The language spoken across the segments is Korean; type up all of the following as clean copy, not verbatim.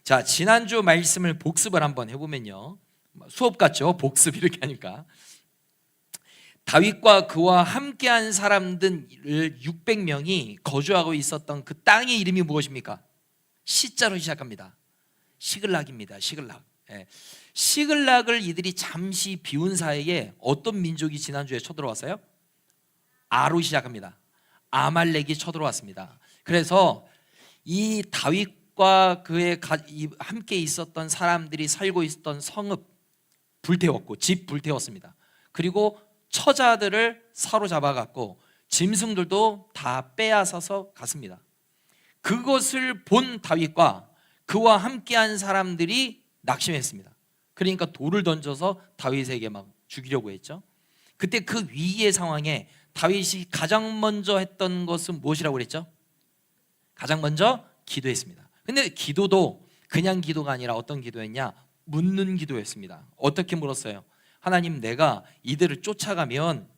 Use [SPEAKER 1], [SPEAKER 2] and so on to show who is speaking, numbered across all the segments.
[SPEAKER 1] 자, 지난주 말씀을 복습을 한번 해보면요, 수업 같죠? 복습 이렇게 하니까. 다윗과 그와 함께한 사람들 600명이 거주하고 있었던 그 땅의 이름이 무엇입니까? 시자로 시작합니다. 시글락입니다. 시글락. 예. 시글락을 이들이 잠시 비운 사이에 어떤 민족이 지난주에 쳐들어왔어요? 아로 시작합니다. 아말렉이 쳐들어왔습니다. 그래서 이 다윗과 그의 함께 있었던 사람들이 살고 있었던 성읍 불태웠고 집 불태웠습니다. 그리고 처자들을 사로잡아갔고 짐승들도 다 빼앗아서 갔습니다. 그것을 본 다윗과 그와 함께한 사람들이 낙심했습니다. 그러니까 돌을 던져서 다윗에게 막 죽이려고 했죠. 그때 그 위기의 상황에 다윗이 가장 먼저 했던 것은 무엇이라고 그랬죠? 가장 먼저 기도했습니다. 근데 기도도 그냥 기도가 아니라 어떤 기도였냐? 묻는 기도였습니다. 어떻게 물었어요? 하나님, 내가 이들을 쫓아가면,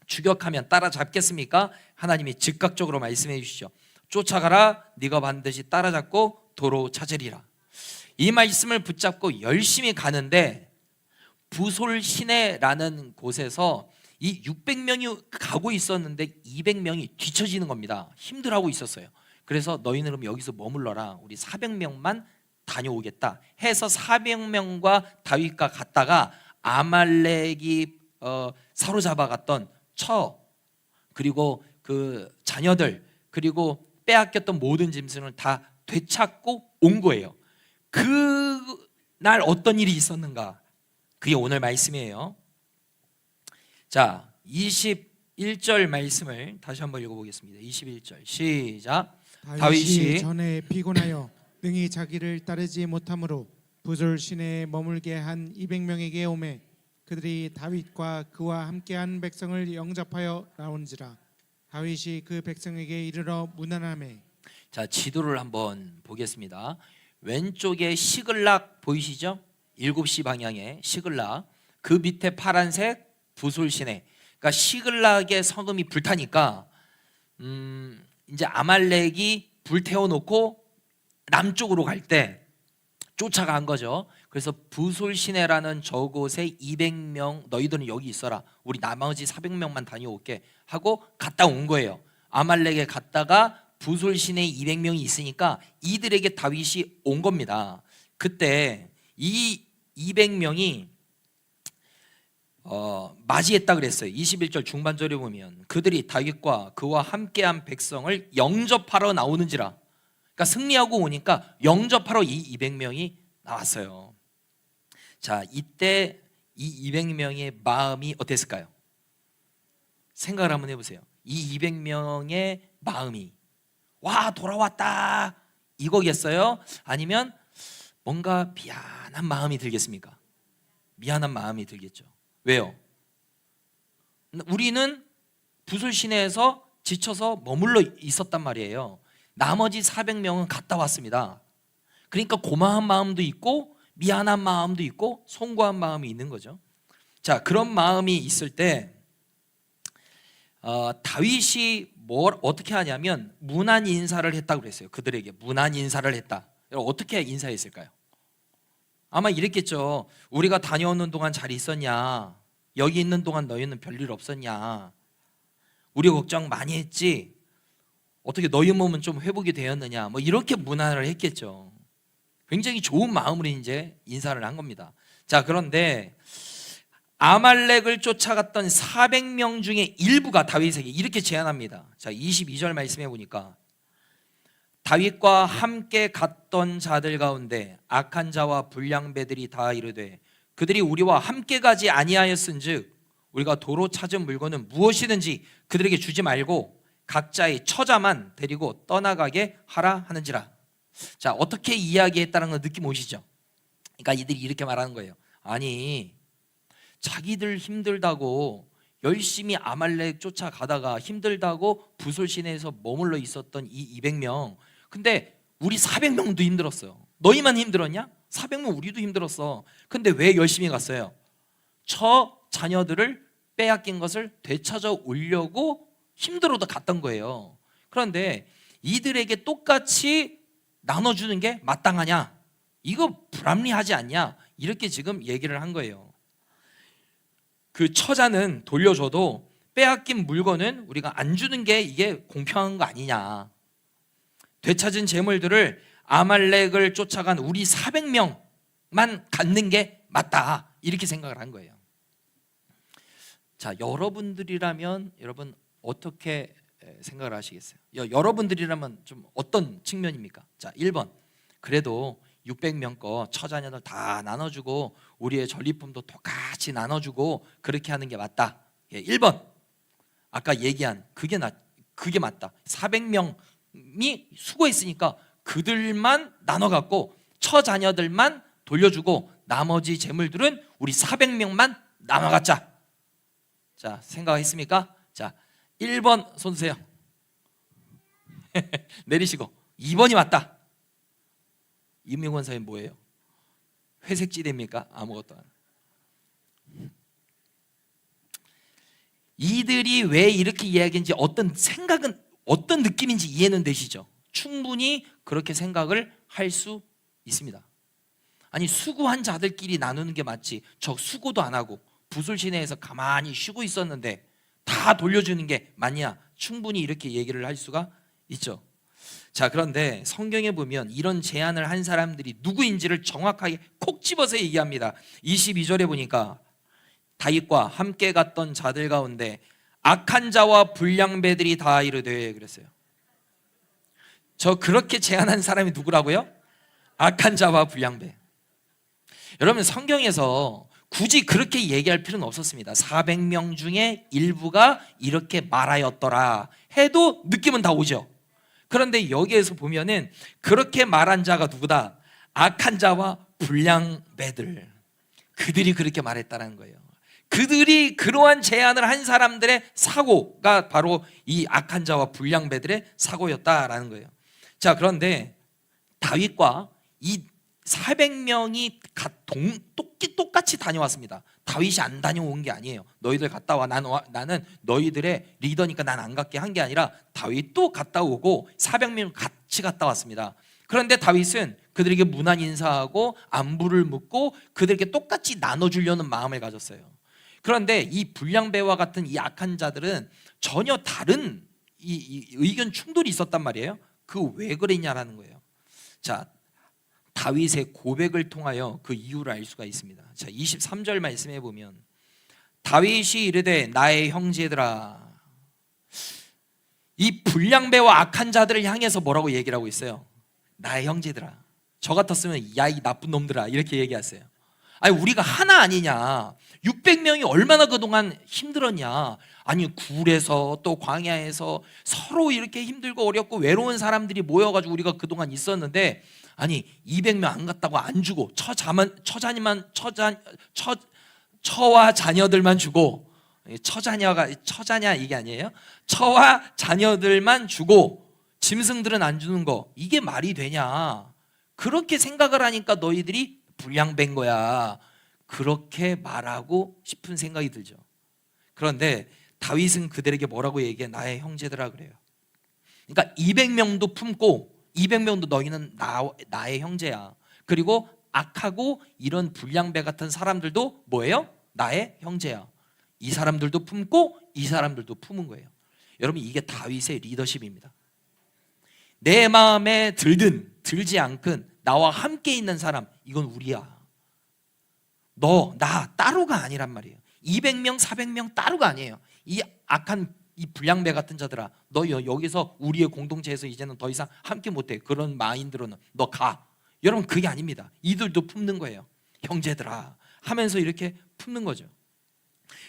[SPEAKER 1] 추격하면 따라잡겠습니까? 하나님이 즉각적으로 말씀해 주시죠. 쫓아가라, 네가 반드시 따라잡고 도로 찾으리라. 이 말씀을 붙잡고 열심히 가는데 부솔 시내라는 곳에서 이 600명이 가고 있었는데 200명이 뒤처지는 겁니다. 힘들어하고 있었어요. 그래서 너희는 그럼 여기서 머물러라, 우리 400명만 다녀오겠다 해서 400명과 다윗과 갔다가 아말렉이 사로잡아갔던 처, 그리고 그 자녀들, 그리고 빼앗겼던 모든 짐승을 다 되찾고 온 거예요. 그날 어떤 일이 있었는가? 그게 오늘 말씀이에요. 자, 21절 말씀을 다시 한번 읽어보겠습니다. 21절 시작.
[SPEAKER 2] 다윗이 전에 피곤하여 능히 자기를 따르지 못하므로 부솔 시내에 머물게 한 200명에게 오매 그들이 다윗과 그와 함께한 백성을 영접하여 나온지라. 다윗이 그 백성에게 이르러 문안하매.
[SPEAKER 1] 자, 지도를 한번 보겠습니다. 왼쪽에 시글락 보이시죠? 7시 방향에 시글락, 그 밑에 파란색 부솔 시내. 그러니까 시글락의 성읍이 불타니까 이제 아말렉이 불태워놓고 남쪽으로 갈 때 쫓아간 거죠. 그래서 부솔 시내라는 저곳에 200명, 너희들은 여기 있어라, 우리 나머지 400명만 다녀올게 하고 갔다 온 거예요. 아말렉에 갔다가 부솔 시내에 200명이 있으니까 이들에게 다윗이 온 겁니다. 그때 이 200명이 맞이했다 그랬어요. 21절 중반절에 보면 그들이 다윗과 그와 함께한 백성을 영접하러 나오는지라. 그러니까 승리하고 오니까 영접하러 이 200명이 나왔어요. 자, 이때 이 200명의 마음이 어땠을까요? 생각을 한번 해보세요. 이 200명의 마음이 와, 돌아왔다 이거겠어요? 아니면 뭔가 미안한 마음이 들겠습니까? 미안한 마음이 들겠죠. 왜요? 우리는 부솔 시내에서 지쳐서 머물러 있었단 말이에요. 나머지 400명은 갔다 왔습니다. 그러니까 고마운 마음도 있고 미안한 마음도 있고 송구한 마음이 있는 거죠. 자, 그런 마음이 있을 때 다윗이 어떻게 하냐면 문안 인사를 했다고 그랬어요. 그들에게 문안 인사를 했다. 어떻게 인사했을까요? 아마 이랬겠죠. 우리가 다녀오는 동안 잘 있었냐? 여기 있는 동안 너희는 별일 없었냐? 우리 걱정 많이 했지? 어떻게 너희 몸은 좀 회복이 되었느냐? 뭐 이렇게 문안을 했겠죠. 굉장히 좋은 마음으로 이제 인사를 한 겁니다. 자, 그런데 아말렉을 쫓아갔던 400명 중에 일부가 다윗에게 이렇게 제안합니다. 자, 22절 말씀해 보니까 다윗과 함께 갔던 자들 가운데 악한 자와 불량배들이 다 이르되 그들이 우리와 함께 가지 아니하였은즉 우리가 도로 찾은 물건은 무엇이든지 그들에게 주지 말고 각자의 처자만 데리고 떠나가게 하라 하는지라. 자, 어떻게 이야기했다는 거 느낌 오시죠? 그러니까 이들이 이렇게 말하는 거예요. 아니, 자기들 힘들다고 열심히 아말렉 쫓아가다가 힘들다고 부솔 시내에서 머물러 있었던 이 200명, 근데 우리 400명도 힘들었어요. 너희만 힘들었냐? 400명 우리도 힘들었어. 근데 왜 열심히 갔어요? 자녀들을 빼앗긴 것을 되찾아 오려고 힘들어도 갔던 거예요. 그런데 이들에게 똑같이 나눠주는 게 마땅하냐? 이거 불합리하지 않냐? 이렇게 지금 얘기를 한 거예요. 그 처자는 돌려줘도 빼앗긴 물건은 우리가 안 주는 게 이게 공평한 거 아니냐. 되찾은 재물들을 아말렉을 쫓아간 우리 400명만 갖는 게 맞다. 이렇게 생각을 한 거예요. 자, 여러분들이라면 여러분 어떻게 생각을 하시겠어요? 여러분들이라면 좀 어떤 측면입니까? 자, 1번. 그래도 600명 거 처자녀들 다 나눠주고 우리의 전리품도 똑같이 나눠주고 그렇게 하는 게 맞다. 1번. 아까 얘기한 그게 맞다. 400명이 수고했으니까 그들만 나눠 갖고 처자녀들만 돌려주고 나머지 재물들은 우리 400명만 나눠 갖자. 자, 생각했습니까? 자, 1번 손 드세요. 내리시고 2번이 맞다. 임명원 사님 뭐예요? 회색지대입니까? 아무것도 안. 이들이 왜 이렇게 이야기했는지 어떤 생각은 어떤 느낌인지 이해는 되시죠? 충분히 그렇게 생각을 할 수 있습니다. 아니 수고한 자들끼리 나누는 게 맞지 저 수고도 안 하고 붓을 시내에서 가만히 쉬고 있었는데 다 돌려주는 게 맞냐? 충분히 이렇게 얘기를 할 수가 있죠. 자, 그런데 성경에 보면 이런 제안을 한 사람들이 누구인지를 정확하게 콕 집어서 얘기합니다. 22절에 보니까 다윗과 함께 갔던 자들 가운데 악한 자와 불량배들이 다 이르되 그랬어요. 저 그렇게 제안한 사람이 누구라고요? 악한 자와 불량배. 여러분 성경에서 굳이 그렇게 얘기할 필요는 없었습니다. 400명 중에 일부가 이렇게 말하였더라 해도 느낌은 다 오죠. 그런데 여기에서 보면은 그렇게 말한 자가 누구다? 악한 자와 불량배들. 그들이 그렇게 말했다는 거예요. 그들이 그러한 제안을 한 사람들의 사고가 바로 이 악한 자와 불량배들의 사고였다라는 거예요. 자, 그런데 다윗과 이 400명이 똑같이 다녀왔습니다. 다윗이 안 다녀온 게 아니에요. 너희들 갔다 와. 나는 너희들의 리더니까 난 안 갔게 한 게 아니라 다윗도 갔다 오고 400명 같이 갔다 왔습니다. 그런데 다윗은 그들에게 문안 인사하고 안부를 묻고 그들에게 똑같이 나눠주려는 마음을 가졌어요. 그런데 이 불량배와 같은 이 악한 자들은 전혀 다른 이 의견 충돌이 있었단 말이에요. 그 왜 그랬냐라는 거예요. 자, 다윗의 고백을 통하여 그 이유를 알 수가 있습니다. 자, 23절 말씀해 보면 다윗이 이르되 나의 형제들아. 이 불량배와 악한 자들을 향해서 뭐라고 얘기를 하고 있어요? 나의 형제들아. 저 같았으면 야 이 나쁜 놈들아 이렇게 얘기하세요. 아니 우리가 하나 아니냐. 600명이 얼마나 그동안 힘들었냐. 아니 굴에서 또 광야에서 서로 이렇게 힘들고 어렵고 외로운 사람들이 모여가지고 우리가 그동안 있었는데 아니 200명 안 갔다고 안 주고 처와 자녀들만 주고 처자냐 이게 아니에요. 처와 자녀들만 주고 짐승들은 안 주는 거 이게 말이 되냐. 그렇게 생각을 하니까 너희들이 불량배인 거야. 그렇게 말하고 싶은 생각이 들죠. 그런데 다윗은 그들에게 뭐라고 얘기해? 나의 형제들아 그래요. 그러니까 200명도 품고 200명도 너희는 나의 형제야. 그리고 악하고 이런 불량배 같은 사람들도 뭐예요? 나의 형제야. 이 사람들도 품고 이 사람들도 품은 거예요. 여러분 이게 다윗의 리더십입니다. 내 마음에 들든 들지 않든 나와 함께 있는 사람 이건 우리야. 너, 나 따로가 아니란 말이에요. 200명, 400명 따로가 아니에요. 이 악한 이 불량배 같은 자들아 너 여기서 우리의 공동체에서 이제는 더 이상 함께 못해. 그런 마인드로는 너 가. 여러분 그게 아닙니다. 이들도 품는 거예요. 형제들아 하면서 이렇게 품는 거죠.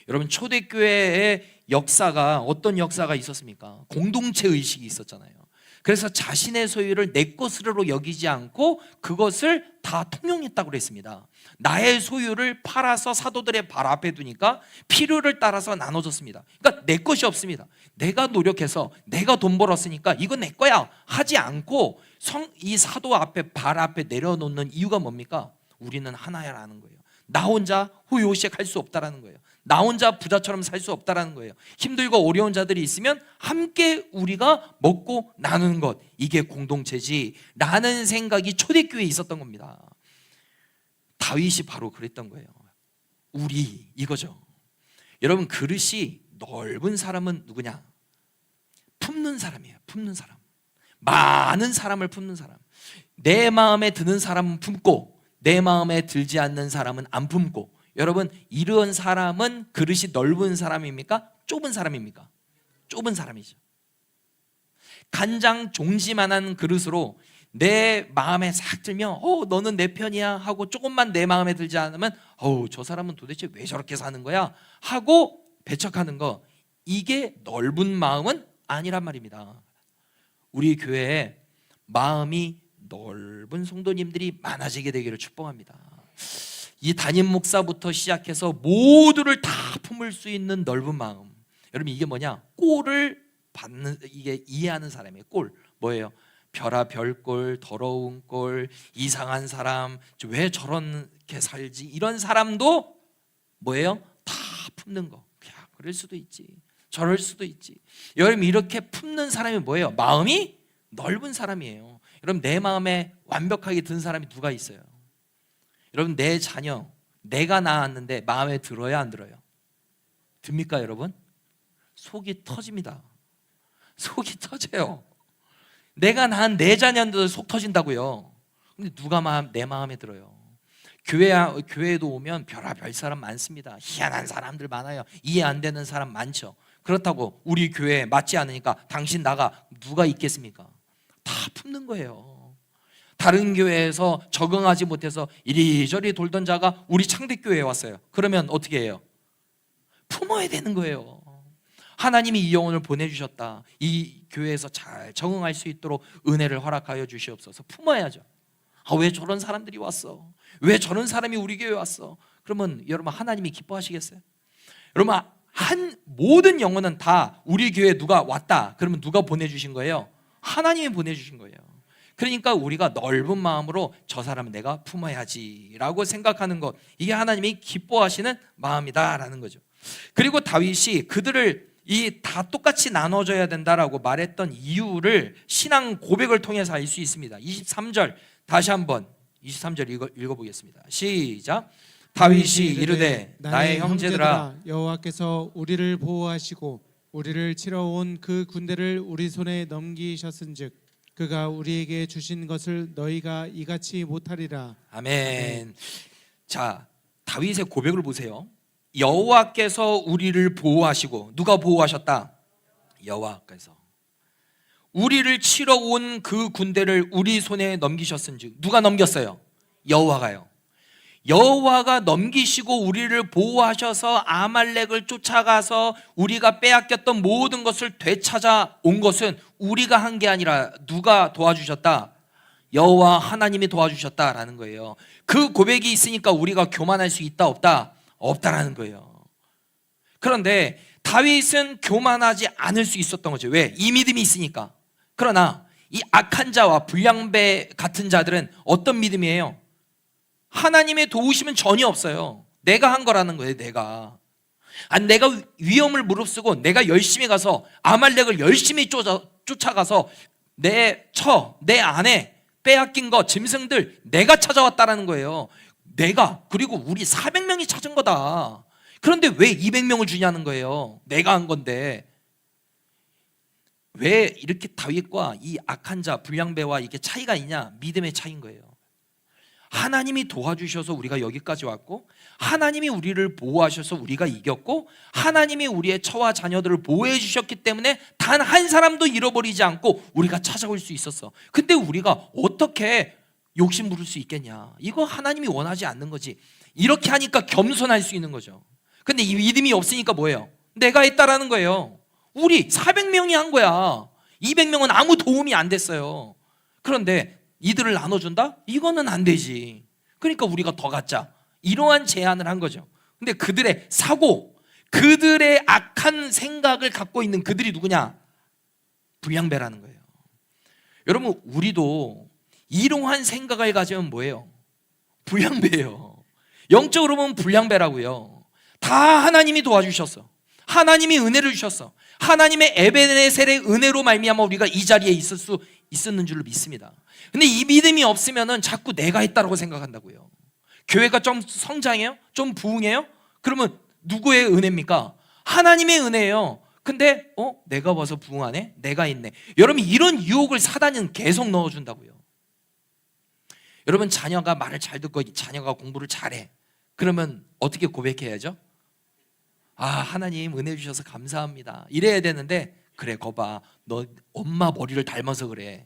[SPEAKER 1] 여러분 초대교회의 역사가 어떤 역사가 있었습니까? 공동체 의식이 있었잖아요. 그래서 자신의 소유를 내 것으로 여기지 않고 그것을 다 통용했다고 그랬습니다. 나의 소유를 팔아서 사도들의 발 앞에 두니까 필요를 따라서 나눠줬습니다. 그러니까 내 것이 없습니다. 내가 노력해서 내가 돈 벌었으니까 이건 내 거야 하지 않고 이 사도 앞에 발 앞에 내려놓는 이유가 뭡니까? 우리는 하나야라는 거예요. 나 혼자 호요식 할 수 없다라는 거예요. 나 혼자 부자처럼 살 수 없다라는 거예요. 힘들고 어려운 자들이 있으면 함께 우리가 먹고 나누는 것 이게 공동체지 라는 생각이 초대교회에 있었던 겁니다. 다윗이 바로 그랬던 거예요. 우리 이거죠. 여러분, 그릇이 넓은 사람은 누구냐? 품는 사람이에요. 품는 사람. 많은 사람을 품는 사람. 내 마음에 드는 사람은 품고 내 마음에 들지 않는 사람은 안 품고. 여러분, 이런 사람은 그릇이 넓은 사람입니까? 좁은 사람입니까? 좁은 사람이죠. 간장 종지만한 그릇으로 내 마음에 싹 들면 너는 내 편이야 하고, 조금만 내 마음에 들지 않으면 저 사람은 도대체 왜 저렇게 사는 거야 하고 배척하는 거, 이게 넓은 마음은 아니란 말입니다. 우리 교회에 마음이 넓은 성도님들이 많아지게 되기를 축복합니다. 이 담임 목사부터 시작해서 모두를 다 품을 수 있는 넓은 마음. 여러분, 이게 뭐냐? 꼴을 받는, 이게 이해하는 사람이에요. 꼴 뭐예요? 별아 별꼴, 더러운 꼴, 이상한 사람, 왜 저렇게 살지, 이런 사람도 뭐예요? 다 품는 거. 야, 그럴 수도 있지, 저럴 수도 있지. 여러분, 이렇게 품는 사람이 뭐예요? 마음이 넓은 사람이에요. 여러분, 내 마음에 완벽하게 든 사람이 누가 있어요? 여러분, 내 자녀 내가 낳았는데 마음에 들어야 안 들어요? 듭니까 여러분? 속이 터집니다. 속이 터져요. 내가 낳은 내 자녀도 속 터진다고요. 근데 누가 내 마음에 들어요? 교회에도 오면 별의별 사람 많습니다. 희한한 사람들 많아요. 이해 안 되는 사람 많죠. 그렇다고 우리 교회에 맞지 않으니까 당신 나가, 누가 있겠습니까? 다 품는 거예요. 다른 교회에서 적응하지 못해서 이리저리 돌던 자가 우리 창대교회에 왔어요. 그러면 어떻게 해요? 품어야 되는 거예요. 하나님이 이 영혼을 보내주셨다, 이 교회에서 잘 적응할 수 있도록 은혜를 허락하여 주시옵소서. 품어야죠. 왜 저런 사람들이 왔어? 왜 저런 사람이 우리 교회에 왔어? 그러면 여러분, 하나님이 기뻐하시겠어요? 여러분, 모든 영혼은 다 우리 교회에 누가 왔다 그러면 누가 보내주신 거예요? 하나님이 보내주신 거예요. 그러니까 우리가 넓은 마음으로 저 사람은 내가 품어야지 라고 생각하는 것, 이게 하나님이 기뻐하시는 마음이다라는 거죠. 그리고 다윗이 그들을 다 똑같이 나눠줘야 된다라고 말했던 이유를 신앙 고백을 통해서 알 수 있습니다. 23절 다시 한번 23절 읽어보겠습니다. 시작. 다윗이 이르되 나의 형제들아,
[SPEAKER 2] 여호와께서 우리를 보호하시고 우리를 치러 온 그 군대를 우리 손에 넘기셨은즉 그가 우리에게 주신 것을 너희가 이같이 못하리라.
[SPEAKER 1] 아멘. 자, 다윗의 고백을 보세요. 여호와께서 우리를 보호하시고, 누가 보호하셨다? 여호와께서. 우리를 치러 온 그 군대를 우리 손에 넘기셨은즉, 누가 넘겼어요? 여호와가요. 여호와가 넘기시고 우리를 보호하셔서 아말렉을 쫓아가서 우리가 빼앗겼던 모든 것을 되찾아 온 것은 우리가 한 게 아니라 누가 도와주셨다? 여호와 하나님이 도와주셨다라는 거예요. 그 고백이 있으니까 우리가 교만할 수 있다 없다? 없다라는 거예요. 그런데 다윗은 교만하지 않을 수 있었던 거죠. 왜? 이 믿음이 있으니까. 그러나 이 악한 자와 불량배 같은 자들은 어떤 믿음이에요? 하나님의 도우심은 전혀 없어요. 내가 한 거라는 거예요. 내가 위험을 무릅쓰고 내가 열심히 가서 아말렉을 열심히 쫓아가서 내 안에 빼앗긴 거, 짐승들 내가 찾아왔다라는 거예요. 그리고 우리 400명이 찾은 거다. 그런데 왜 200명을 주냐는 거예요. 내가 한 건데. 왜 이렇게 다윗과 이 악한 자 불량배와 이게 차이가 있냐? 믿음의 차이인 거예요. 하나님이 도와주셔서 우리가 여기까지 왔고, 하나님이 우리를 보호하셔서 우리가 이겼고, 하나님이 우리의 처와 자녀들을 보호해 주셨기 때문에 단 한 사람도 잃어버리지 않고 우리가 찾아올 수 있었어. 근데 우리가 어떻게 욕심 부릴 수 있겠냐? 이거 하나님이 원하지 않는 거지. 이렇게 하니까 겸손할 수 있는 거죠. 근데 이 믿음이 없으니까 뭐예요? 내가 했다라는 거예요. 우리 400명이 한 거야. 200명은 아무 도움이 안 됐어요. 그런데 이들을 나눠준다? 이거는 안 되지. 그러니까 우리가 더 갖자. 이러한 제안을 한 거죠. 근데 그들의 사고, 그들의 악한 생각을 갖고 있는 그들이 누구냐? 불량배라는 거예요. 여러분, 우리도 이러한 생각을 가지면 뭐예요? 불량배예요. 영적으로 보면 불량배라고요. 다 하나님이 도와주셨어. 하나님이 은혜를 주셨어. 하나님의 에베네셀의 은혜로 말미암아 우리가 이 자리에 있었는 줄로 믿습니다. 근데 이 믿음이 없으면은 자꾸 내가 했다라고 생각한다고요. 교회가 좀 성장해요? 좀 부흥해요? 그러면 누구의 은혜입니까? 하나님의 은혜예요. 근데 내가 와서 부흥하네? 내가 있네. 여러분, 이런 유혹을 사단은 계속 넣어준다고요. 여러분, 자녀가 말을 잘 듣고 자녀가 공부를 잘해. 그러면 어떻게 고백해야죠? 하나님 은혜 주셔서 감사합니다. 이래야 되는데, 그래 거봐, 너 엄마 머리를 닮아서 그래,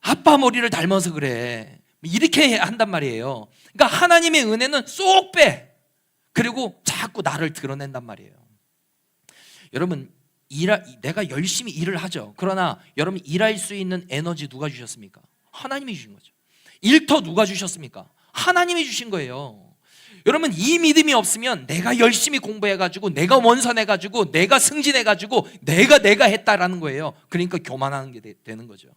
[SPEAKER 1] 아빠 머리를 닮아서 그래, 이렇게 한단 말이에요. 그러니까 하나님의 은혜는 쏙 빼. 그리고 자꾸 나를 드러낸단 말이에요. 여러분, 내가 열심히 일을 하죠. 그러나 여러분, 일할 수 있는 에너지 누가 주셨습니까? 하나님이 주신 거죠. 일터 누가 주셨습니까? 하나님이 주신 거예요. 여러분, 이 믿음이 없으면 내가 열심히 공부해가지고, 내가 원선해가지고, 내가 승진해가지고, 내가 했다라는 거예요. 그러니까 교만하는 게 되는 거죠.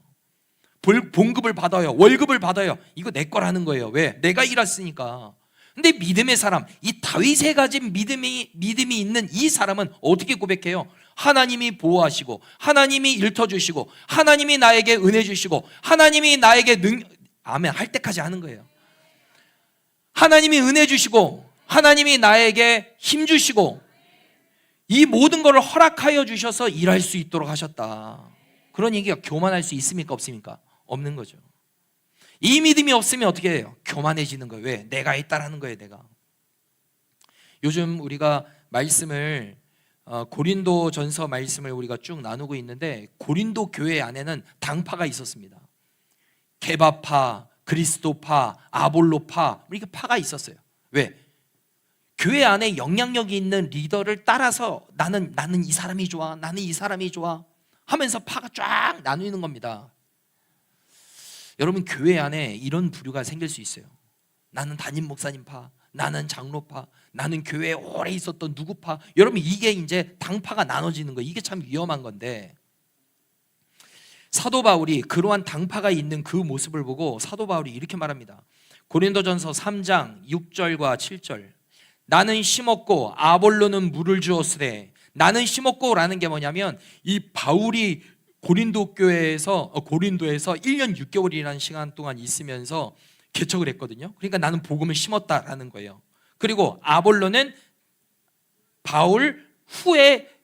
[SPEAKER 1] 봉급을 받아요, 월급을 받아요. 이거 내 거라는 거예요. 왜? 내가 일했으니까. 근데 믿음의 사람, 이 다윗에 가진 믿음이 있는 이 사람은 어떻게 고백해요? 하나님이 보호하시고, 하나님이 일터주시고, 하나님이 나에게 은혜 주시고, 하나님이 나에게 아멘 할 때까지 하는 거예요. 하나님이 은혜 주시고, 하나님이 나에게 힘 주시고, 이 모든 것을 허락하여 주셔서 일할 수 있도록 하셨다. 그런 얘기가 교만할 수 있습니까? 없습니까? 없는 거죠. 이 믿음이 없으면 어떻게 해요? 교만해지는 거예요. 왜? 내가 있다라는 거예요. 내가. 요즘 우리가 말씀을 고린도 전서 말씀을 우리가 쭉 나누고 있는데, 고린도 교회 안에는 당파가 있었습니다. 게바파, 그리스도파, 아볼로파, 이렇게 파가 있었어요. 왜? 교회 안에 영향력이 있는 리더를 따라서 나는 이 사람이 좋아, 나는 이 사람이 좋아 하면서 파가 쫙 나누는 겁니다. 여러분, 교회 안에 이런 부류가 생길 수 있어요. 나는 담임 목사님 파, 나는 장로파, 나는 교회에 오래 있었던 누구파. 여러분, 이게 이제 당파가 나눠지는 거예요. 이게 참 위험한 건데, 사도 바울이 그러한 당파가 있는 그 모습을 보고 사도 바울이 이렇게 말합니다. 고린도전서 3장 6절과 7절. 나는 심었고 아볼로는 물을 주었으되. 나는 심었고라는 게 뭐냐면, 이 바울이 고린도에서 1년 6개월이라는 시간 동안 있으면서 개척을 했거든요. 그러니까 나는 복음을 심었다라는 거예요. 그리고 아볼로는 바울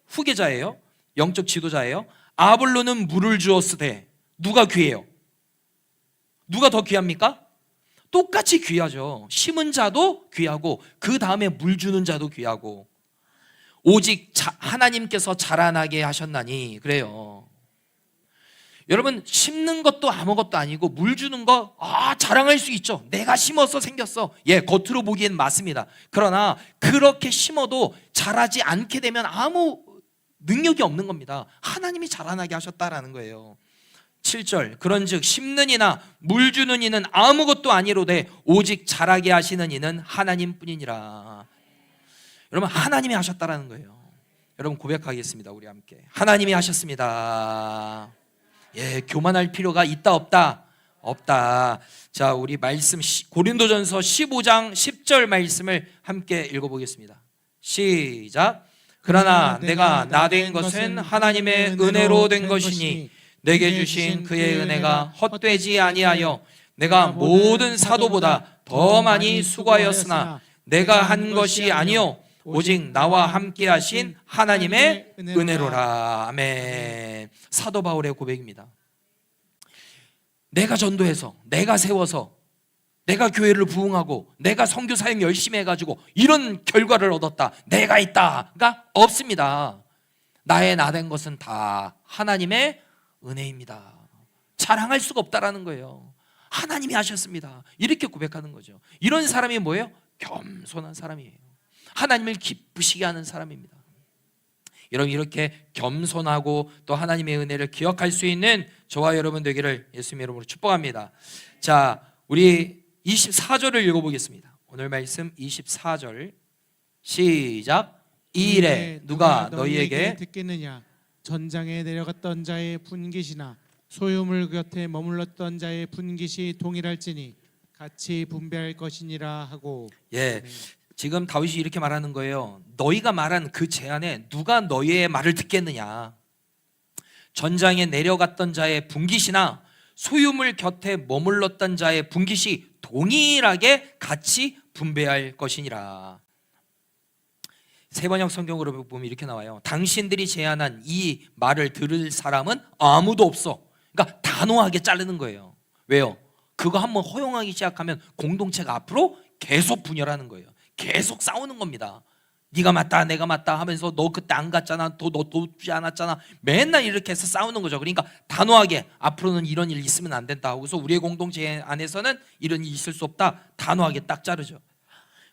[SPEAKER 1] 후계자예요. 영적 지도자예요. 아볼로는 물을 주었으되. 누가 귀해요? 누가 더 귀합니까? 똑같이 귀하죠. 심은 자도 귀하고, 그 다음에 물 주는 자도 귀하고, 오직 하나님께서 자라나게 하셨나니. 그래요. 여러분, 심는 것도 아무것도 아니고 물 주는 거 자랑할 수 있죠. 내가 심어서 생겼어. 겉으로 보기엔 맞습니다. 그러나 그렇게 심어도 자라지 않게 되면 아무 능력이 없는 겁니다. 하나님이 자라나게 하셨다라는 거예요. 7절. 그런즉 심는 이나 물 주는 이는 아무것도 아니로되 오직 자라게 하시는 이는 하나님뿐이니라. 여러분, 하나님이 하셨다라는 거예요. 여러분, 고백하겠습니다. 우리 함께. 하나님이 하셨습니다. 교만할 필요가 있다 없다? 없다. 자, 우리 말씀 고린도전서 15장 10절 말씀을 함께 읽어보겠습니다. 시작. 그러나 내가 나 된 것은 하나님의 은혜로 된 것이니 내게 주신 그의 은혜가 헛되지 아니하여 내가 모든 사도보다 더 많이 수고하였으나 내가 한 것이 아니요 오직 나와 함께 하신 하나님의 은혜로라. 아멘. 사도 바울의 고백입니다. 내가 전도해서, 내가 세워서, 내가 교회를 부흥하고, 내가 선교 사역 열심히 해가지고 이런 결과를 얻었다, 내가 있다가 없습니다. 나의 나 된 것은 다 하나님의 은혜입니다. 자랑할 수가 없다라는 거예요. 하나님이 하셨습니다. 이렇게 고백하는 거죠. 이런 사람이 뭐예요? 겸손한 사람이에요. 하나님을 기쁘시게 하는 사람입니다. 여러분, 이렇게 겸손하고 또 하나님의 은혜를 기억할 수 있는 저와 여러분 되기를 예수님의 이름으로 축복합니다. 자, 우리 24절을 읽어보겠습니다. 오늘 말씀 24절 시작. 이 일에 누가 너희에게
[SPEAKER 2] 듣겠느냐? 전장에 내려갔던 자의 분깃이나 소유물 곁에 머물렀던 자의 분깃이 동일할지니 같이 분배할 것이니라 하고.
[SPEAKER 1] 지금 다윗이 이렇게 말하는 거예요. 너희가 말한 그 제안에 누가 너희의 말을 듣겠느냐? 전장에 내려갔던 자의 분깃이나 소유물 곁에 머물렀던 자의 분깃이 동일하게 같이 분배할 것이니라. 세번역 성경으로 보면 이렇게 나와요. 당신들이 제안한 이 말을 들을 사람은 아무도 없어. 그러니까 단호하게 자르는 거예요. 왜요? 그거 한번 허용하기 시작하면 공동체가 앞으로 계속 분열하는 거예요. 계속 싸우는 겁니다. 네가 맞다 내가 맞다 하면서 너 그때 안 갔잖아, 너 돕지 않았잖아, 맨날 이렇게 해서 싸우는 거죠. 그러니까 단호하게 앞으로는 이런 일 있으면 안 된다 하고서 우리의 공동체 안에서는 이런 일이 있을 수 없다, 단호하게 딱 자르죠.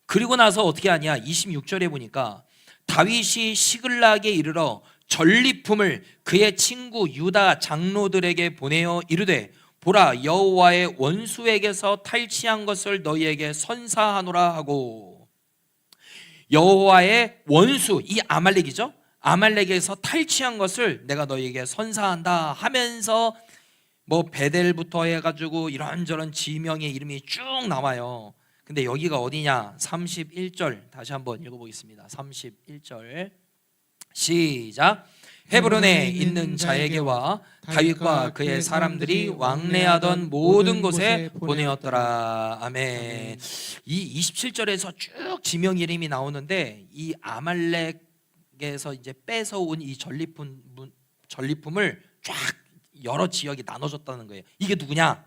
[SPEAKER 1] 그리고 나서 어떻게 하냐, 26절에 보니까 다윗이 시글락에 이르러 전리품을 그의 친구 유다 장로들에게 보내어 이르되 보라, 여호와의 원수에게서 탈취한 것을 너희에게 선사하노라 하고, 여호와의 원수, 이 아말렉이죠. 아말렉에서 탈취한 것을 내가 너희에게 선사한다 하면서 뭐 베델부터 해가지고 이런저런 지명의 이름이 쭉 나와요. 근데 여기가 어디냐? 31절 다시 한번 읽어보겠습니다. 31절 시작. 헤브론에 있는 자에게와 다윗과 그의 사람들이 왕래하던 모든 곳에 보내었더라. 아멘. 이 27절에서 쭉 지명 이름이 나오는데 이 아말렉에서 이제 뺏어온 이 전리품을 쫙 여러 지역에 나눠줬다는 거예요. 이게 누구냐?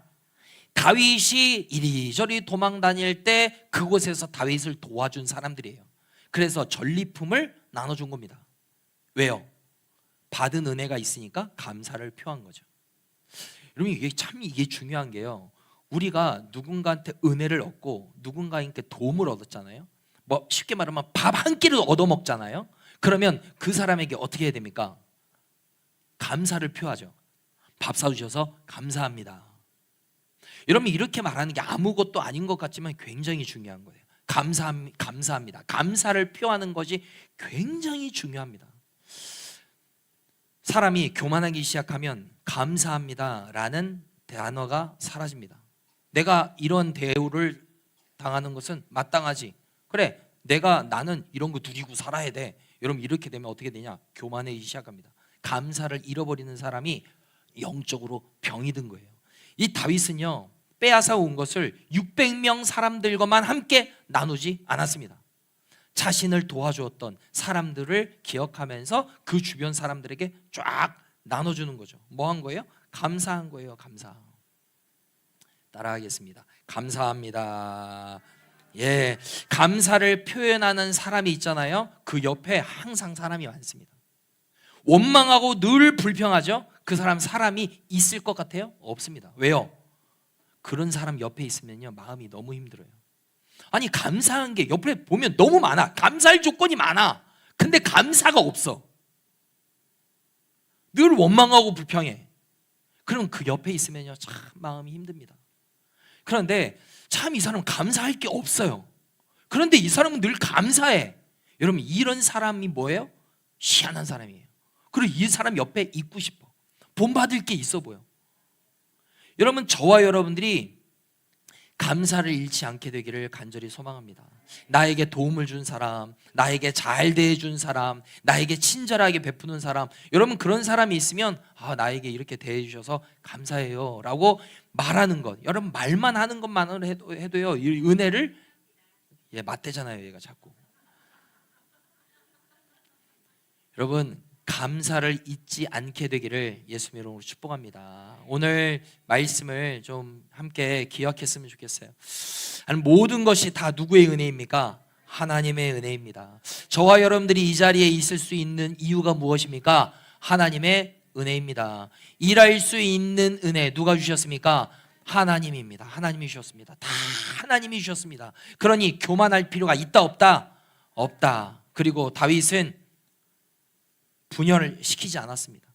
[SPEAKER 1] 다윗이 이리저리 도망 다닐 때 그곳에서 다윗을 도와준 사람들이에요. 그래서 전리품을 나눠준 겁니다. 왜요? 받은 은혜가 있으니까 감사를 표한 거죠. 여러분, 이게 중요한 게요. 우리가 누군가한테 은혜를 얻고 누군가한테 도움을 얻었잖아요. 뭐 쉽게 말하면 밥 한 끼를 얻어 먹잖아요. 그러면 그 사람에게 어떻게 해야 됩니까? 감사를 표하죠. 밥 사주셔서 감사합니다. 여러분, 이렇게 말하는 게 아무것도 아닌 것 같지만 굉장히 중요한 거예요. 감사합니다. 감사를 표하는 것이 굉장히 중요합니다. 사람이 교만하기 시작하면 감사합니다라는 단어가 사라집니다. 내가 이런 대우를 당하는 것은 마땅하지. 그래, 나는 이런 거 누리고 살아야 돼. 여러분, 이렇게 되면 어떻게 되냐? 교만해지기 시작합니다. 감사를 잃어버리는 사람이 영적으로 병이 든 거예요. 이 다윗은요, 빼앗아 온 것을 600명 사람들과만 함께 나누지 않았습니다. 자신을 도와주었던 사람들을 기억하면서 그 주변 사람들에게 쫙 나눠주는 거죠. 뭐 한 거예요? 감사한 거예요. 감사. 따라하겠습니다. 감사합니다. 예, 감사를 표현하는 사람이 있잖아요. 그 옆에 항상 사람이 많습니다. 원망하고 늘 불평하죠. 그 사람이 있을 것 같아요? 없습니다. 왜요? 그런 사람 옆에 있으면요, 마음이 너무 힘들어요. 아니, 감사한 게 옆에 보면 너무 많아. 감사할 조건이 많아. 근데 감사가 없어. 늘 원망하고 불평해. 그럼 그 옆에 있으면요, 참 마음이 힘듭니다. 그런데 참 이 사람은 감사할 게 없어요. 그런데 이 사람은 늘 감사해. 여러분, 이런 사람이 뭐예요? 희한한 사람이에요. 그리고 이 사람 옆에 있고 싶어. 본받을 게 있어 보여. 여러분, 저와 여러분들이 감사를 잃지 않게 되기를 간절히 소망합니다. 나에게 도움을 준 사람, 나에게 잘 대해준 사람, 나에게 친절하게 베푸는 사람, 여러분, 그런 사람이 있으면 나에게 이렇게 대해주셔서 감사해요 라고 말하는 것, 여러분, 말만 하는 것만으로 해도요, 이 은혜를 맞대잖아요, 얘가 자꾸. 여러분, 감사를 잊지 않게 되기를 예수님 이름으로 축복합니다. 오늘 말씀을 좀 함께 기억했으면 좋겠어요. 모든 것이 다 누구의 은혜입니까? 하나님의 은혜입니다. 저와 여러분들이 이 자리에 있을 수 있는 이유가 무엇입니까? 하나님의 은혜입니다. 일할 수 있는 은혜 누가 주셨습니까? 하나님입니다. 하나님이 주셨습니다. 다 하나님이 주셨습니다. 그러니 교만할 필요가 있다 없다? 없다. 그리고 다윗은 분열을 시키지 않았습니다.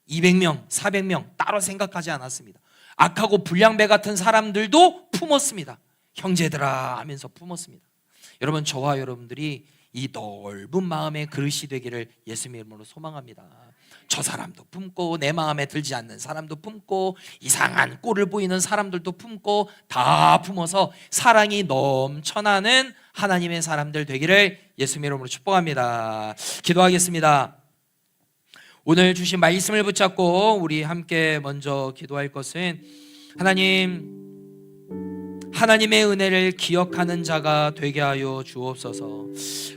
[SPEAKER 1] 200명, 400명 따로 생각하지 않았습니다. 악하고 불량배 같은 사람들도 품었습니다. 형제들아 하면서 품었습니다. 여러분, 저와 여러분들이 이 넓은 마음의 그릇이 되기를 예수님의 이름으로 소망합니다. 저 사람도 품고 내 마음에 들지 않는 사람도 품고 이상한 꼴을 보이는 사람들도 품고 다 품어서 사랑이 넘쳐나는 하나님의 사람들 되기를 예수님의 이름으로 축복합니다. 기도하겠습니다. 오늘 주신 말씀을 붙잡고 우리 함께 먼저 기도할 것은 하나님의 은혜를 기억하는 자가 되게 하여 주옵소서.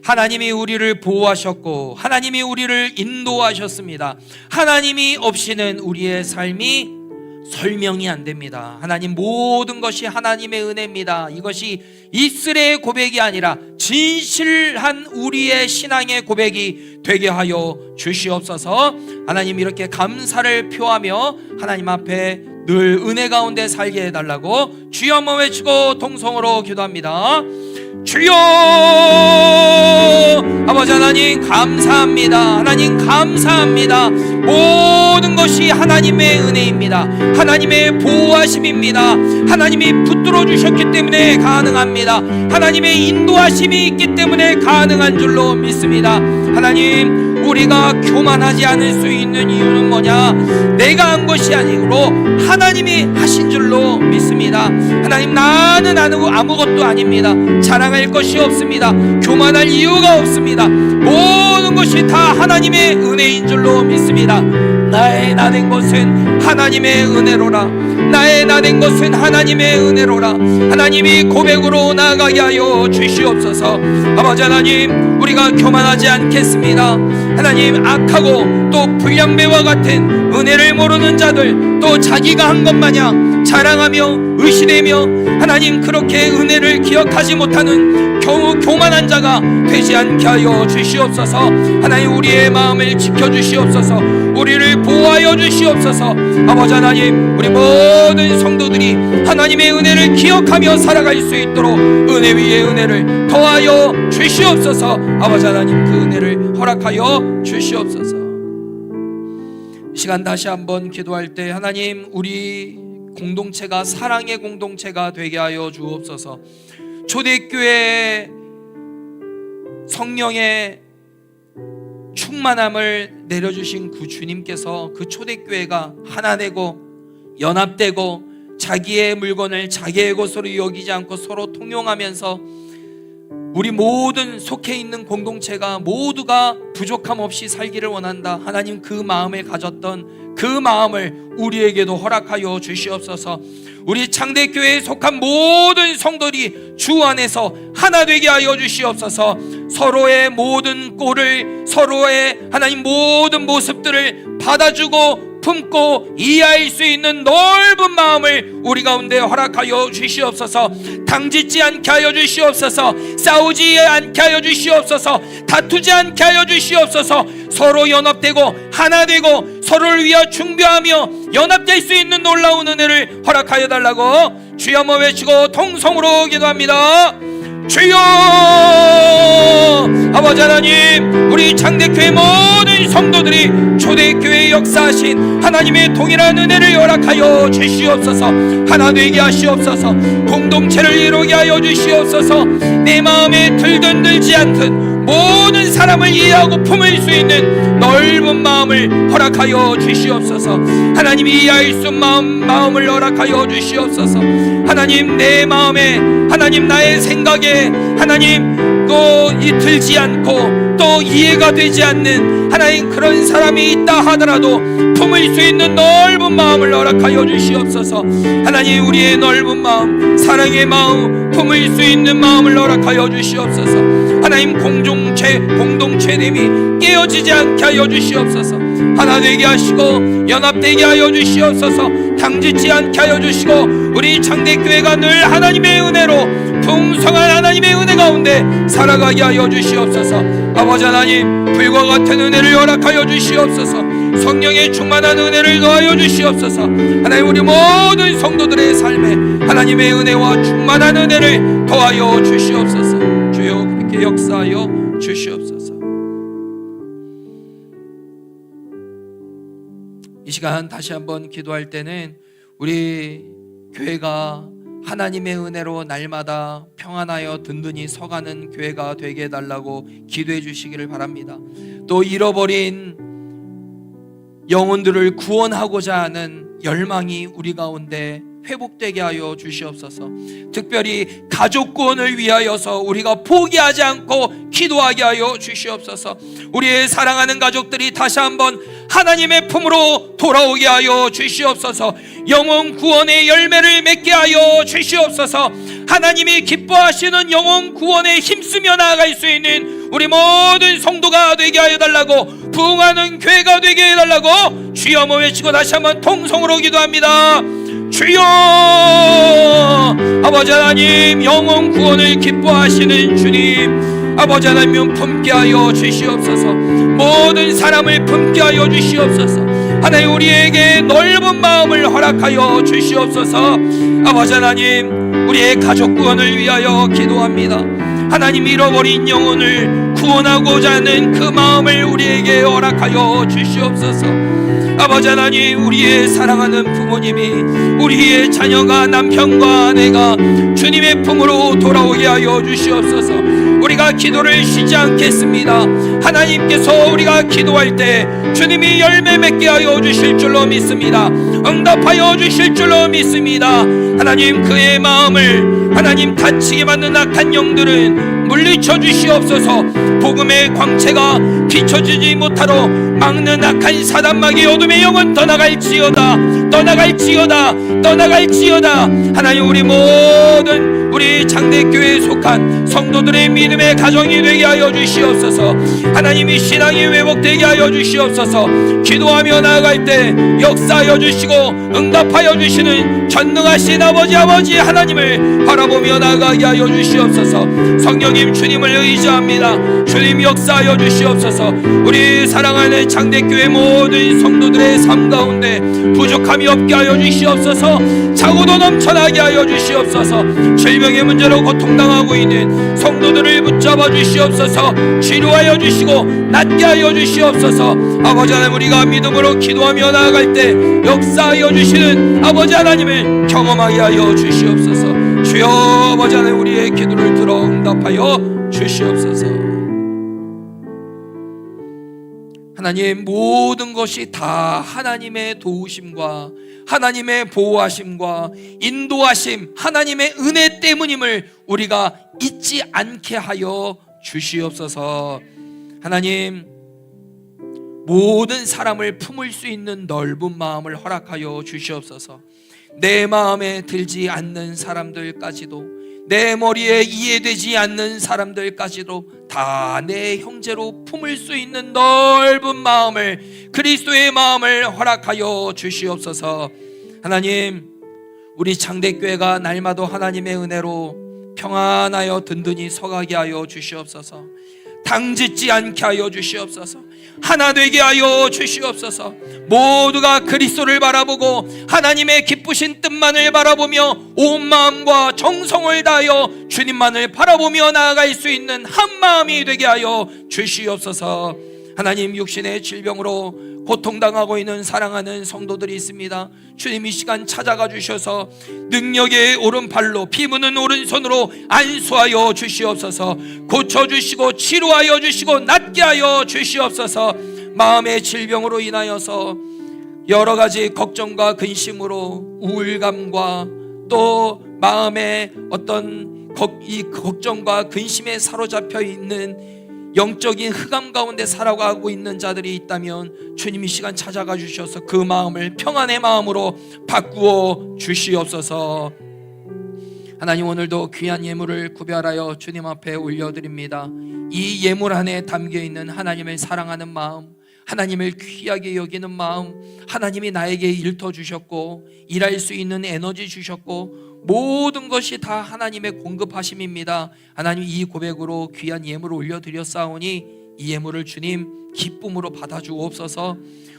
[SPEAKER 1] 하나님이 우리를 보호하셨고 하나님이 우리를 인도하셨습니다. 하나님이 없이는 우리의 삶이 설명이 안 됩니다. 하나님, 모든 것이 하나님의 은혜입니다. 이것이 입술의 고백이 아니라 진실한 우리의 신앙의 고백이 되게 하여 주시옵소서. 하나님, 이렇게 감사를 표하며 하나님 앞에 늘 은혜 가운데 살게 해달라고 주여 한번 외치고 통성으로 기도합니다. 주여! 아버지 하나님 감사합니다. 하나님 감사합니다. 모든 것이 하나님의 은혜입니다. 하나님의 보호하심입니다. 하나님이 붙들어 주셨기 때문에 가능합니다. 하나님의 인도하심이 있기 때문에 가능한 줄로 믿습니다. 하나님, 우리가 교만하지 않을 수 있는 이유는 뭐냐? 내가 한 것이 아니고 하나님이 하신 줄로 믿습니다. 하나님, 나는 아무것도 아닙니다. 자랑할 것이 없습니다. 교만할 이유가 없습니다. 모든 것이 다 하나님의 은혜인 줄로 믿습니다. 나의 나된 것은 하나님의 은혜로라. 나의 나된 것은 하나님의 은혜로라. 하나님이 고백으로 나아가게 하여 주시옵소서. 아버지 하나님, 우리가 교만하지 않겠습니다. 하나님, 악하고 또 불량배와 같은 은혜를 모르는 자들, 또 자기가 한 것 마냥 자랑하며 의시되며 하나님, 그렇게 은혜를 기억하지 못하는 교만한 자가 되지 않게 하여 주시옵소서. 하나님, 우리의 마음을 지켜주시옵소서. 우리를 보호하여 주시옵소서. 아버지 하나님, 우리 모든 성도들이 하나님의 은혜를 기억하며 살아갈 수 있도록 은혜 위에 은혜를 더하여 주시옵소서. 아버지 하나님, 그 은혜를 허락하여 주시옵소서. 이 시간 다시 한번 기도할 때 하나님, 우리 공동체가 사랑의 공동체가 되게 하여 주옵소서. 초대교회 성령의 충만함을 내려주신 그 주님께서 그 초대교회가 하나 되고 연합되고 자기의 물건을 자기의 것으로 여기지 않고 서로 통용하면서 우리 모든 속해 있는 공동체가 모두가 부족함 없이 살기를 원한다. 하나님, 그 마음을 가졌던 그 마음을 우리에게도 허락하여 주시옵소서. 우리 창대교회에 속한 모든 성도들이 주 안에서 하나 되게 하여 주시옵소서. 서로의 모든 꼴을, 서로의 하나님 모든 모습들을 받아주고 품고 이해할 수 있는 넓은 마음을 우리 가운데 허락하여 주시옵소서. 당짓지 않게 하여 주시옵소서. 싸우지 않게 하여 주시옵소서. 다투지 않게 하여 주시옵소서. 서로 연합되고 하나 되고 서로를 위하여 충배하며 연합될 수 있는 놀라운 은혜를 허락하여 달라고 주여 한번 외치고 통성으로 기도합니다. 주여! 아버지 하나님, 우리 창대교회 모든 성도들이 초대교회에 역사하신 하나님의 동일한 은혜를 허락하여 주시옵소서. 하나 되게 하시옵소서. 공동체를 이루게 하여 주시옵소서. 내 마음에 들든 들지 않든 모든 사람을 이해하고 품을 수 있는 넓은 마음을 허락하여 주시옵소서. 하나님이 이해할 수 마음을 허락하여 주시옵소서. 하나님, 내 마음에, 하나님 나의 생각에 하나님 또 들지 않고 또 이해가 되지 않는 하나님 그런 사람이 있다 하더라도 품을 수 있는 넓은 마음을 허락하여 주시옵소서. 하나님, 우리의 넓은 마음, 사랑의 마음, 품을 수 있는 마음을 허락하여 주시옵소서. 하나님, 공동체됨이 깨어지지 않게 하여 주시옵소서. 하나 되게 하시고 연합되게 하여 주시옵소서. 당짓지 않게 하여 주시고 우리 창대교회가 늘 하나님의 은혜로 풍성한 하나님의 은혜 가운데 살아가게 하여 주시옵소서. 아버지 하나님, 불과 같은 은혜를 허락하여 주시옵소서. 성령의 충만한 은혜를 더하여 주시옵소서. 하나님, 우리 모든 성도들의 삶에 하나님의 은혜와 충만한 은혜를 더하여 주시옵소서. 주여, 그렇게 역사하여 주시옵소서. 이 시간 다시 한번 기도할 때는 우리 교회가 하나님의 은혜로 날마다 평안하여 든든히 서가는 교회가 되게 해달라고 기도해 주시기를 바랍니다. 또 잃어버린 영혼들을 구원하고자 하는 열망이 우리 가운데 회복되게 하여 주시옵소서. 특별히 가족 구원을 위하여서 우리가 포기하지 않고 기도하게 하여 주시옵소서. 우리의 사랑하는 가족들이 다시 한번 하나님의 품으로 돌아오게 하여 주시옵소서. 영혼 구원의 열매를 맺게 하여 주시옵소서. 하나님이 기뻐하시는 영혼 구원에 힘쓰며 나아갈 수 있는 우리 모든 성도가 되게 하여 달라고, 부흥하는 교회가 되게 해달라고 주여 한번 외치고 다시 한번 통성으로 기도합니다. 주여, 아버지 하나님, 영혼 구원을 기뻐하시는 주님, 아버지 하나님 품게 하여 주시옵소서. 모든 사람을 품게 하여 주시옵소서. 하나님, 우리에게 넓은 마음을 허락하여 주시옵소서. 아버지 하나님, 우리의 가족 구원을 위하여 기도합니다. 하나님, 잃어버린 영혼을 구원하고자 하는 그 마음을 우리에게 허락하여 주시옵소서. 아버지 하나님, 우리의 사랑하는 부모님이, 우리의 자녀가, 남편과 아내가 주님의 품으로 돌아오게 하여 주시옵소서. 우리가 기도를 쉬지 않겠습니다. 하나님께서 우리가 기도할 때 주님이 열매 맺게 하여 주실 줄로 믿습니다. 응답하여 주실 줄로 믿습니다. 하나님, 그의 마음을 하나님 다치게 만든 악한 영들은 물리쳐 주시옵소서. 복음의 광채가 비춰지지 못하도록 막는 악한 사단마귀 어둠의 영은 떠나갈지어다, 떠나갈지어다, 떠나갈지어다. 하나님, 우리 모든 우리 장대교회에 속한 성도들의 믿음의 가정이 되게 하여 주시옵소서. 하나님이 신앙이 회복되게 하여 주시옵소서. 기도하며 나아갈 때 역사하여 주시고 응답하여 주시는 전능하신 아버지 하나님을 바라보며 나아가게 하여 주시옵소서. 성령님, 주님을 의지합니다. 주님 역사하여 주시옵소서. 우리 사랑하는 장대교회 모든 성도들의 삶 가운데 부족함이 없게 하여 주시옵소서. 차고도 넘쳐나게 하여 주시옵소서. 질병의 문제로 고통당하고 있는 성도들을 붙잡아 주시옵소서. 치료하여 주시고 낫게 하여 주시옵소서. 아버지 하나님, 우리가 믿음으로 기도하며 나아갈 때 역사하여 주시는 아버지 하나님을 경험하게 하여 주시옵소서. 주여, 아버지 하나님, 우리의 기도를 들어 응답하여 주시옵소서. 하나님, 모든 것이 다 하나님의 도우심과 하나님의 보호하심과 인도하심, 하나님의 은혜 때문임을 우리가 잊지 않게 하여 주시옵소서. 하나님, 모든 사람을 품을 수 있는 넓은 마음을 허락하여 주시옵소서. 내 마음에 들지 않는 사람들까지도, 내 머리에 이해되지 않는 사람들까지도 다 내 형제로 품을 수 있는 넓은 마음을, 그리스도의 마음을 허락하여 주시옵소서. 하나님, 우리 장대교회가 날마다 하나님의 은혜로 평안하여 든든히 서가게 하여 주시옵소서. 당짓지 않게 하여 주시옵소서. 하나 되게 하여 주시옵소서. 모두가 그리스도를 바라보고 하나님의 기쁘신 뜻만을 바라보며 온 마음과 정성을 다하여 주님만을 바라보며 나아갈 수 있는 한 마음이 되게 하여 주시옵소서. 하나님, 육신의 질병으로 고통당하고 있는 사랑하는 성도들이 있습니다. 주님, 이 시간 찾아가 주셔서 능력의 오른팔로, 피부는 오른손으로 안수하여 주시옵소서. 고쳐주시고 치료하여 주시고 낫게 하여 주시옵소서. 마음의 질병으로 인하여서 여러 가지 걱정과 근심으로 우울감과 또 마음의 어떤 이 걱정과 근심에 사로잡혀 있는 영적인 흑암 가운데 살아가고 있는 자들이 있다면 주님, 이 시간 찾아가 주셔서 그 마음을 평안의 마음으로 바꾸어 주시옵소서. 하나님, 오늘도 귀한 예물을 구별하여 주님 앞에 올려드립니다. 이 예물 안에 담겨있는 하나님을 사랑하는 마음, 하나님을 귀하게 여기는 마음, 하나님이 나에게 일터 주셨고 일할 수 있는 에너지 주셨고 모든 것이 다 하나님의 공급하심입니다. 하나님, 이 고백으로 귀한 예물을 올려드렸사오니 이 예물을 주님 기쁨으로 받아주옵소서.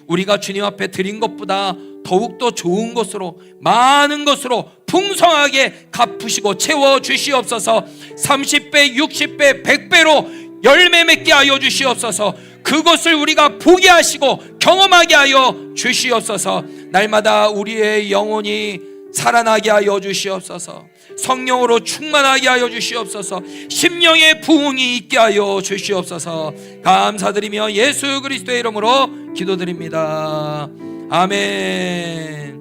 [SPEAKER 1] 우리가 주님 앞에 드린 것보다 더욱더 좋은 것으로, 많은 것으로 풍성하게 갚으시고 채워주시옵소서. 30배, 60배, 100배로 열매 맺게 하여 주시옵소서. 그것을 우리가 보게 하시고 경험하게 하여 주시옵소서. 날마다 우리의 영혼이 살아나게 하여 주시옵소서. 성령으로 충만하게 하여 주시옵소서. 심령의 부흥이 있게 하여 주시옵소서. 감사드리며 예수 그리스도의 이름으로 기도드립니다. 아멘.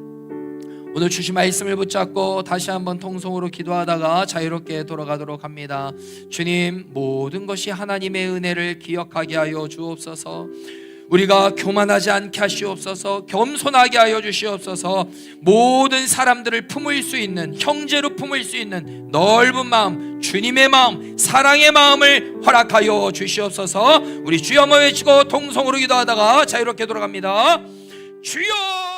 [SPEAKER 1] 오늘 주신 말씀을 붙잡고 다시 한번 통성으로 기도하다가 자유롭게 돌아가도록 합니다. 주님, 모든 것이 하나님의 은혜를 기억하게 하여 주옵소서. 우리가 교만하지 않게 하시옵소서. 겸손하게 하여 주시옵소서. 모든 사람들을 품을 수 있는, 형제로 품을 수 있는 넓은 마음, 주님의 마음, 사랑의 마음을 허락하여 주시옵소서. 우리 주여 한번 외치고 통성으로 기도하다가 자유롭게 돌아갑니다. 주여!